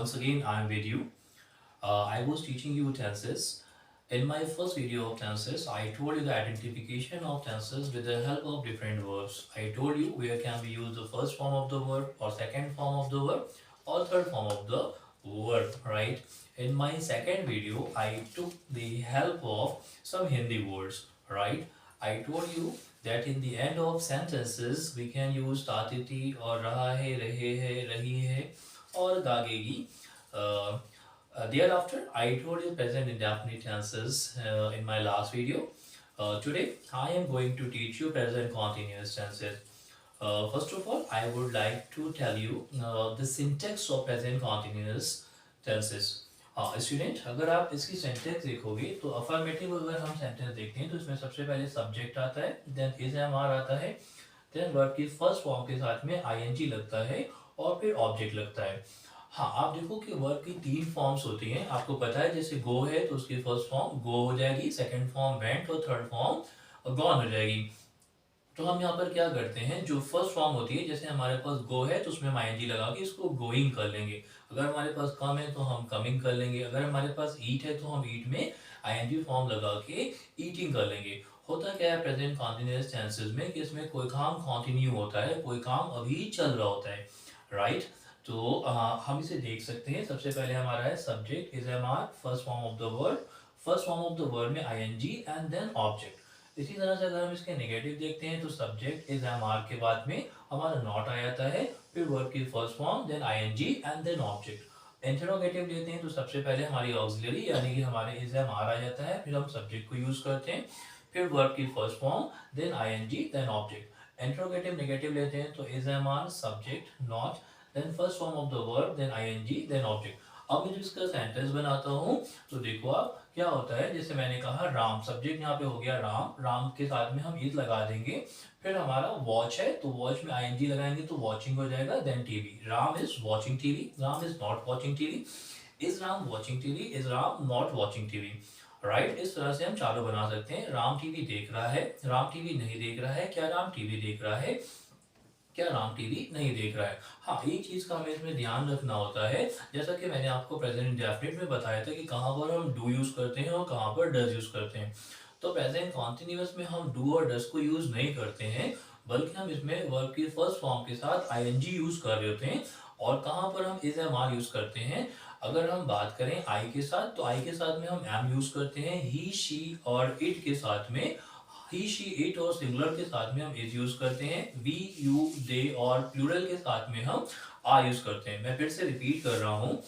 once again I am with you. I was teaching you tenses. In my first video of tenses, I told you the identification of tenses with the help of different verbs. I told you where can we use the first form of the verb or second form of the verb or third form of the verb, right? In my second video, I took the help of some Hindi words, right? I told you that in the end of sentences we can use tatiti or raha hai, rahi hai or gagegi. Uh, Thereafter, I told you present indefinite tenses in my last video. Today, I am going to teach you present continuous tenses. First of all, I would like to tell you the syntax of present continuous tenses. हाँ student, अगर आप इसकी sentence देखोगे तो affirmative अगर हम sentence देखते हैं तो इसमें सबसे पहले सब्जेक्ट आता है, देन इज एम आर आता है, देन वर्ब की फर्स्ट फॉर्म के साथ में आईएनजी लगता है और फिर ऑब्जेक्ट लगता है। हाँ, आप देखो कि वर्ब की तीन फॉर्म्स होती हैं, आपको पता है। जैसे गो है तो उसकी फर्स्ट फॉर्म गो हो जाएगी, सेकंड फॉर्म वेंट और थर्ड फॉर्म गॉन हो जाएगी। तो हम यहाँ पर क्या करते हैं, जो फर्स्ट फॉर्म होती है, जैसे हमारे पास गो है तो उसमें हम आईएनजी लगा के इसको गोइंग कर लेंगे। अगर हमारे पास कम है तो हम कमिंग कर लेंगे। अगर हमारे पास ईट है तो हम ईट में आईएनजी फॉर्म लगा के ईटिंग कर लेंगे। होता क्या है प्रेजेंट कॉन्टिन्यूअस टेंसेस में कि इसमें कोई काम कंटिन्यू होता है, कोई काम अभी चल रहा होता है, राइट। तो हम इसे देख सकते हैं। सबसे पहले हमारा है subject is am are, first form of the word, first form of the word में आईएनजी एंड देन ऑब्जेक्ट। इसी तरह से अगर हम इसके नेगेटिव देखते हैं तो सब्जेक्ट इज एम आर के बाद में हमारा नॉट आ जाता है, फिर वर्ब की first form, then ING and then object. Interrogative लेते हैं तो सबसे पहले हमारी ऑक्सिलरी यानी कि हमारे इज एम आर आ जाता है, फिर हम सब्जेक्ट को यूज करते हैं, फिर वर्ब की first form, then ING, then object. Interrogative negative लेते हैं तो is am are, subject, not, then first form of the verb, then ING, then object. अब मैं जब इसका सेंटेंस बनाता हूँ तो देखो आप क्या होता है। जैसे मैंने कहा राम, सब्जेक्ट यहाँ पे हो गया राम, राम के साथ में हम इज लगा देंगे। फिर हमारा वॉच है तो वॉच में आईएनजी लगाएंगे तो वॉचिंग हो जाएगा, then TV, Ram is watching TV, Ram is not watching TV, is Ram watching TV, is Ram not watching TV, right. इस तरह से हम चालू बना सकते हैं। राम टीवी देख रहा है, राम टीवी नहीं देख रहा है, क्या राम टीवी देख रहा है, क्या राम टीवी नहीं देख रहा है। हाँ, एक चीज का हमें इसमें ध्यान रखना होता है, जैसा कि मैंने आपको प्रेजेंट इंडेफिनिट में बताया था कि कहाँ पर हम डू यूज करते हैं और कहाँ पर डज यूज करते हैं। तो प्रेजेंट कॉन्टिन्यूअस में हम डू और डज को यूज नहीं करते हैं, बल्कि हम इसमें वर्ब की फर्स्ट फॉर्म के साथ आईएनजी यूज कर रहे होते हैं। और कहाँ पर हम इज एम आर यूज करते हैं, अगर हम बात करें आई के साथ तो आई के साथ में हम एम यूज करते हैं, ही शी और इट के साथ में ही शी इट और सिंगुलर के साथ में हम इज यूज करते हैं, वी यू दे और प्लूरल के साथ में हम आर यूज करते हैं। मैं फिर से रिपीट कर रहा हूँ,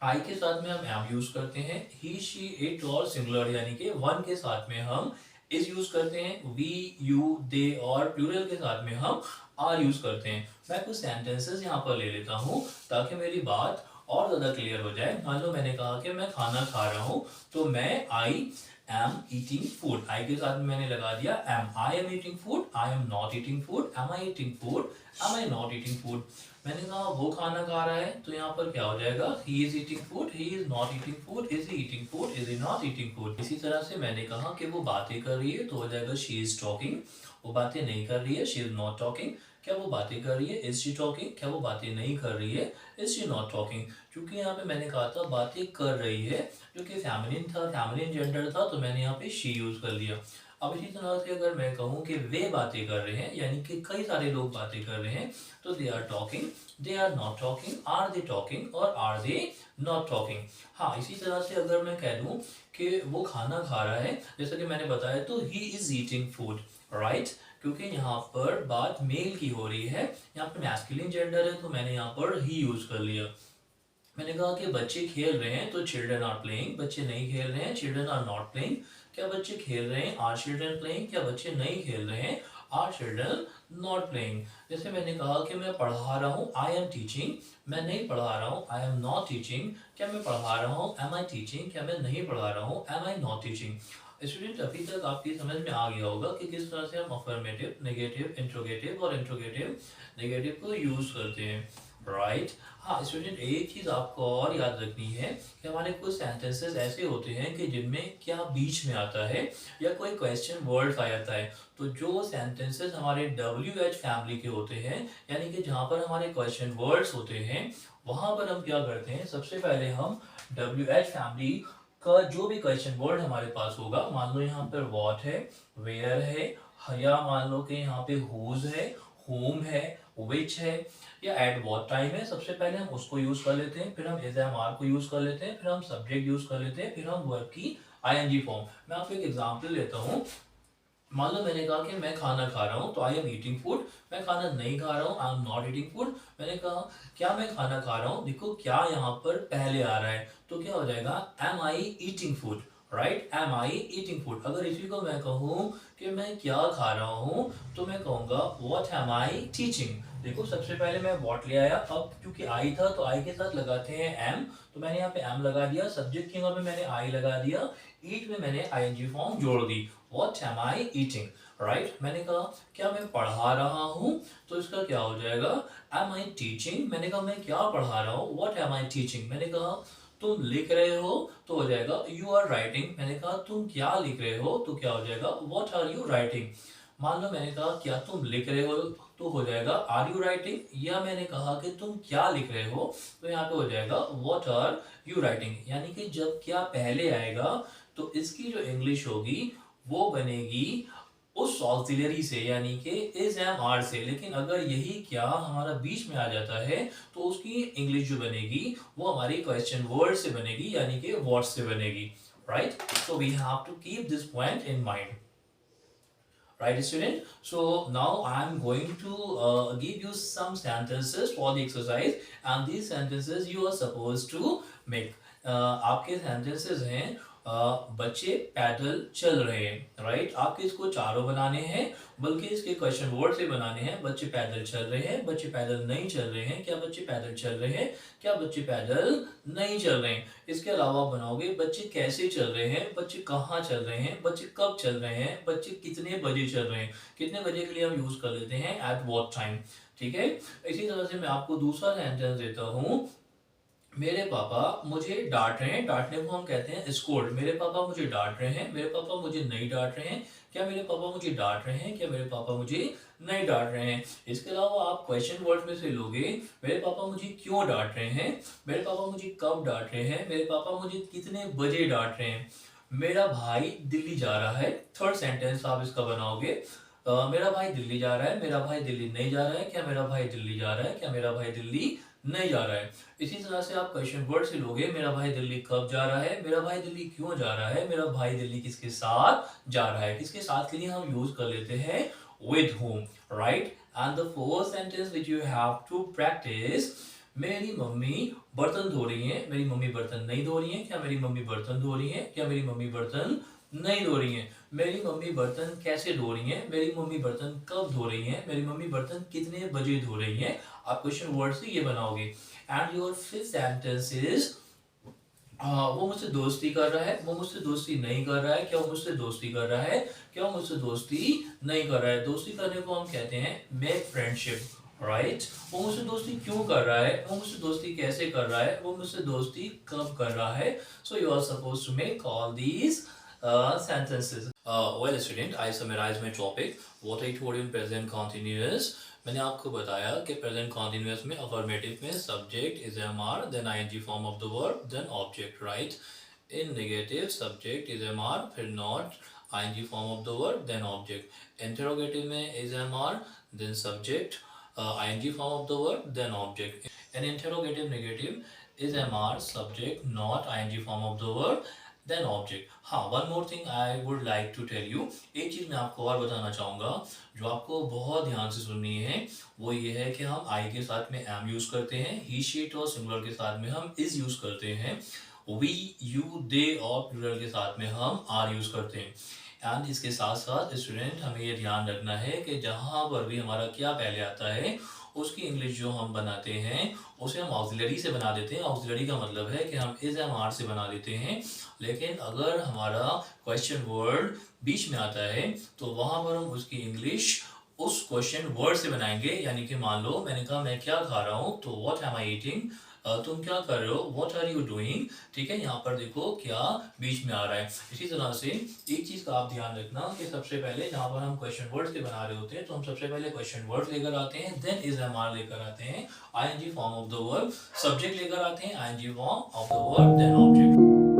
आई के साथ में हम एम यूज करते हैं, ही शी इट और सिंगुलर यानी कि वन के साथ में हम इज यूज करते हैं, वी यू दे और प्लूरल के साथ में हम आर यूज करते हैं। मैं कुछ सेंटेंसेस यहाँ पर ले लेता हूँ ताकि मेरी बात और ज्यादा क्लियर हो जाए। मान लो मैंने कहा कि मैं खाना खा रहा हूँ तो मैं I am eating food, I के साथ में मैंने लगा दिया am, I am eating food, I am not eating food, am I eating food, am I not eating food. मैंने कहा वो खाना खा रहा है तो यहाँ पर क्या हो जाएगा, he is eating food, he is not eating food, is he eating food, is he not eating food. इसी तरह से मैंने कहा कि वो बातें कर रही है तो हो जाएगा शी इज टॉकिंग, वो बातें नहीं कर रही है, शी इज नॉट टॉकिंग। क्या वो बातें कर रही है, इज शी टॉकिंग, क्या वो बातें नहीं कर रही है, इज शी नॉट टॉकिंग। क्योंकि यहाँ पे मैंने कहा था बातें कर रही है, क्योंकि फेमिनिन था, फेमिनिन जेंडर था, तो मैंने यहाँ पे शी यूज कर लिया। अब इसी तरह से अगर मैं कहूँ कि वे बातें कर रहे हैं यानी कि कई सारे लोग बातें कर रहे हैं, तो they are talking, they are not talking, are they talking और आर दे नॉट टॉकिंग। हाँ, इसी तरह से अगर मैं कह दूँ कि वो खाना खा रहा है, जैसा कि मैंने बताया, तो he is eating food, right. क्योंकि यहाँ पर बात मेल की हो रही है, यहाँ पर मैस्कुलिन जेंडर है तो मैंने यहाँ पर ही यूज कर लिया। मैंने कहा कि बच्चे खेल रहे हैं तो चिल्ड्रन आर प्लेइंग, बच्चे नहीं खेल रहे हैं, चिल्ड्रन आर नॉट प्लेइंग। क्या बच्चे खेल रहे हैं, आर चिल्ड्रन प्लेइंग, क्या बच्चे नहीं खेल रहे हैं, आर चिल्ड्रन नॉट प्लेइंग। जैसे मैंने कहा कि मैं पढ़ा रहा हूँ, आई एम टीचिंग, मैं नहीं पढ़ा रहा हूँ, आई एम नॉट टीचिंग। क्या मैं पढ़ा रहा हूँ, एम आई टीचिंग, क्या मैं नहीं पढ़ा रहा हूँ, am I not teaching. Student, अभी तक आपकी समझ में आ गया होगा कि किस तरह से हम अफर्मेटिव, नेगेटिव, इंट्रोगेटिव और इंट्रोगेटिव नेगेटिव को यूज करते हैं, राइट। हाँ स्टूडेंट, एक चीज आपको और याद रखनी है कि हमारे कुछ सेंटेंसेस ऐसे होते हैं कि जिनमें क्या बीच में आता है या कोई क्वेश्चन वर्ड आ जाता है। तो जो सेंटेंसेस हमारे WH फैमिली के होते हैं, यानी कि जहाँ पर हमारे क्वेश्चन वर्ड्स होते हैं, वहां पर हम क्या करते हैं, सबसे पहले हम WH फैमिली का जो भी क्वेश्चन वर्ड हमारे पास होगा, मान लो यहाँ पर वॉट है, वेयर है, या मान लो कि यहाँ पे हुज है, होम है, विच है, या एट वॉट टाइम है। सबसे पहले हम उसको यूज कर लेते हैं, फिर हम एज एम आर को यूज कर लेते हैं, फिर हम सब्जेक्ट यूज कर लेते हैं, फिर हम वर्ब की आईएनजी फॉर्म। मैं आपको एक एग्जांपल लेता हूँ। मान लो मैंने कहा कि मैं खाना खा रहा हूँ, तो आई एम ईटिंग फूड। मैं खाना नहीं खा रहा हूँ, आई एम नॉट ईटिंग फूड। मैंने कहा क्या मैं खाना खा रहा हूँ, देखो क्या यहाँ पर पहले आ रहा है, तो क्या हो जाएगा, M I eating food, right, M I eating food. अगर इसी को मैं कहूँ कि मैं क्या खा रहा हूँ, तो मैं कहूँगा व्हाट एम आई टीचिंग। देखो सबसे पहले मैं व्हाट ले आया, अब क्योंकि आई था तो आई के साथ लगाते हैं एम, तो मैंने यहाँ पे एम लगा दिया, सब्जेक्ट की जगह पे मैंने आई लगा दिया, ईट में मैंने आईएनजी फॉर्म जोड़ दी, what am I eating, right. मैंने कहा क्या मैं पढ़ा रहा हूँ, तो इसका क्या हो जाएगा, एम आई टीचिंग। मैंने कहा मैं क्या पढ़ा रहा हूँ, व्हाट एम आई टीचिंग। मैंने कहा तुम लिख रहे हो, तो हो जाएगा यू आर राइटिंग। मैंने कहा तुम क्या लिख रहे हो, तो क्या हो जाएगा व्हाट आर यू राइटिंग। मान लो मैंने कहा क्या तुम लिख रहे हो, तो हो जाएगा आर यू राइटिंग, या मैंने कहा कि तुम क्या लिख रहे हो, तो यहाँ पे हो जाएगा व्हाट आर यू राइटिंग। यानी कि जब क्या पहले आएगा, तो इसकी जो इंग्लिश होगी वो बनेगी उस ऑक्सिलरी से, यानी कि इज एम आर से। लेकिन अगर यही क्या हमारा बीच में आ जाता है, तो उसकी इंग्लिश जो बनेगी वो हमारी क्वेश्चन वर्ड से बनेगी, यानी कि व्हाट से बनेगी, right. So we have to keep this point in mind, right student? So now I am going to give you some sentences for the exercise, and these sentences you are supposed to make. आपके sentences हैं, बच्चे पैदल चल रहे हैं, right. आपके इसको चारों बनाने हैं, बल्कि इसके क्वेश्चन वर्ड से बनाने हैं। बच्चे पैदल चल रहे हैं, बच्चे पैदल नहीं चल रहे हैं, क्या बच्चे पैदल चल रहे हैं, क्या बच्चे पैदल नहीं चल रहे हैं। इसके अलावा बनाओगे बच्चे कैसे चल रहे हैं, बच्चे कहाँ चल रहे हैं, बच्चे कब चल रहे हैं, बच्चे कितने बजे चल रहे हैं। कितने बजे के लिए हम यूज कर लेते हैं एट वॉट टाइम, ठीक है। इसी तरह से मैं आपको दूसरा सेंटेंस देता हूँ। मेरे पापा मुझे डांट रहे हैं, डांटने को हम कहते हैं स्कोल्ड। मेरे पापा मुझे डांट रहे हैं, मेरे पापा मुझे नहीं डांट रहे हैं, क्या मेरे पापा मुझे डांट रहे हैं, क्या मेरे पापा मुझे नहीं डांट रहे हैं। इसके अलावा आप क्वेश्चन वर्ड में से लोगे, मेरे पापा मुझे क्यों डांट रहे हैं, मेरे पापा मुझे कब डांट रहे हैं, मेरे पापा मुझे कितने बजे डांट रहे हैं, मेरा भाई दिल्ली जा रहा है। थर्ड सेंटेंस आप इसका बनाओगे, मेरा भाई दिल्ली जा रहा है, मेरा भाई दिल्ली नहीं जा रहा है, क्या मेरा भाई दिल्ली जा रहा है, क्या मेरा भाई दिल्ली नहीं जा रहा है। इसी तरह से आप क्वेश्चन वर्ड से लोगे, मेरा भाई दिल्ली कब जा रहा है, मेरा भाई दिल्ली क्यों जा रहा है, मेरा भाई दिल्ली किसके साथ जा रहा है। किसके साथ के लिए हम यूज कर लेते हैं with whom, right? And the fourth sentence which you have to practice, मेरी मम्मी बर्तन धो रही है, मेरी मम्मी बर्तन नहीं धो रही है, क्या मेरी मम्मी बर्तन धो रही है, क्या मेरी मम्मी बर्तन नहीं धो रही है। मेरी मम्मी बर्तन कैसे धो रही है, मेरी मम्मी बर्तन कब धो रही है, मेरी मम्मी बर्तन कितने बजे धो रही है। आप क्वेश्चन वर्ड से ये बनाओगे। And your fifth sentence is, वो मुझसे दोस्ती कर रहा है, वो मुझसे दोस्ती नहीं कर रहा है, क्या वो मुझसे दोस्ती कर रहा है, क्या वो मुझसे दोस्ती नहीं कर रहा है। दोस्ती करने को हम कहते हैं मेक फ्रेंडशिप, राइट। वो मुझसे दोस्ती क्यों कर रहा है, वो मुझसे दोस्ती कैसे कर रहा है, वो मुझसे दोस्ती कब कर रहा है। So you are suppose to make all these sentences. Well student, I summarize my topic. What I told you in present continuous, मैंने आपको बताया कि प्रेजेंट कॉन्टिन्यूअस में अफर्मेटिव में subject is am are, then I N G form of the verb, then object, right. In negative subject is am are, फिर not, I N G form of the verb, then object. Interrogative में is am are, then subject, I N G form of the verb, then object. In interrogative negative is am are, subject, not, I N G form of the verb, then object. हाँ, one more thing I would like to tell you, एक चीज़ मैं आपको और बताना चाहूँगा जो आपको बहुत ध्यान से सुननी है। वो ये है कि हम आई के साथ में एम यूज़ करते हैं, ही शीट और सिंगुलर के साथ में हम इज यूज़ करते हैं, वी यू दे और प्लूरल के साथ में हम आर यूज़ करते हैं। एंड इसके साथ साथ स्टूडेंट हमें ये ध्यान रखना है कि जहाँ पर भी हमारा क्या पहले आता है, उसकी इंग्लिश जो हम बनाते हैं उसे हम ऑक्सिलरी से बना देते हैं। ऑक्सिलरी का मतलब है कि हम इज एम आर से बना देते हैं। लेकिन अगर हमारा क्वेश्चन वर्ड बीच में आता है, तो वहाँ पर हम उसकी इंग्लिश उस क्वेश्चन वर्ड से बनाएंगे। यानी कि मान लो मैंने कहा मैं क्या खा रहा हूँ, तो व्हाट एम आई ईटिंग, तुम क्या कर रहे हो, व्हाट आर यू डूइंग। ठीक है, यहाँ पर देखो क्या बीच में आ रहा है। इसी तरह से एक चीज का आप ध्यान रखना कि सबसे पहले जहाँ पर हम क्वेश्चन वर्ड्स के बना रहे होते हैं, तो हम सबसे पहले क्वेश्चन वर्ड्स लेकर आते हैं, देन इज एम आर लेकर आते हैं, ING form of the verb, subject लेकर आते हैं ING form of the verb, then object.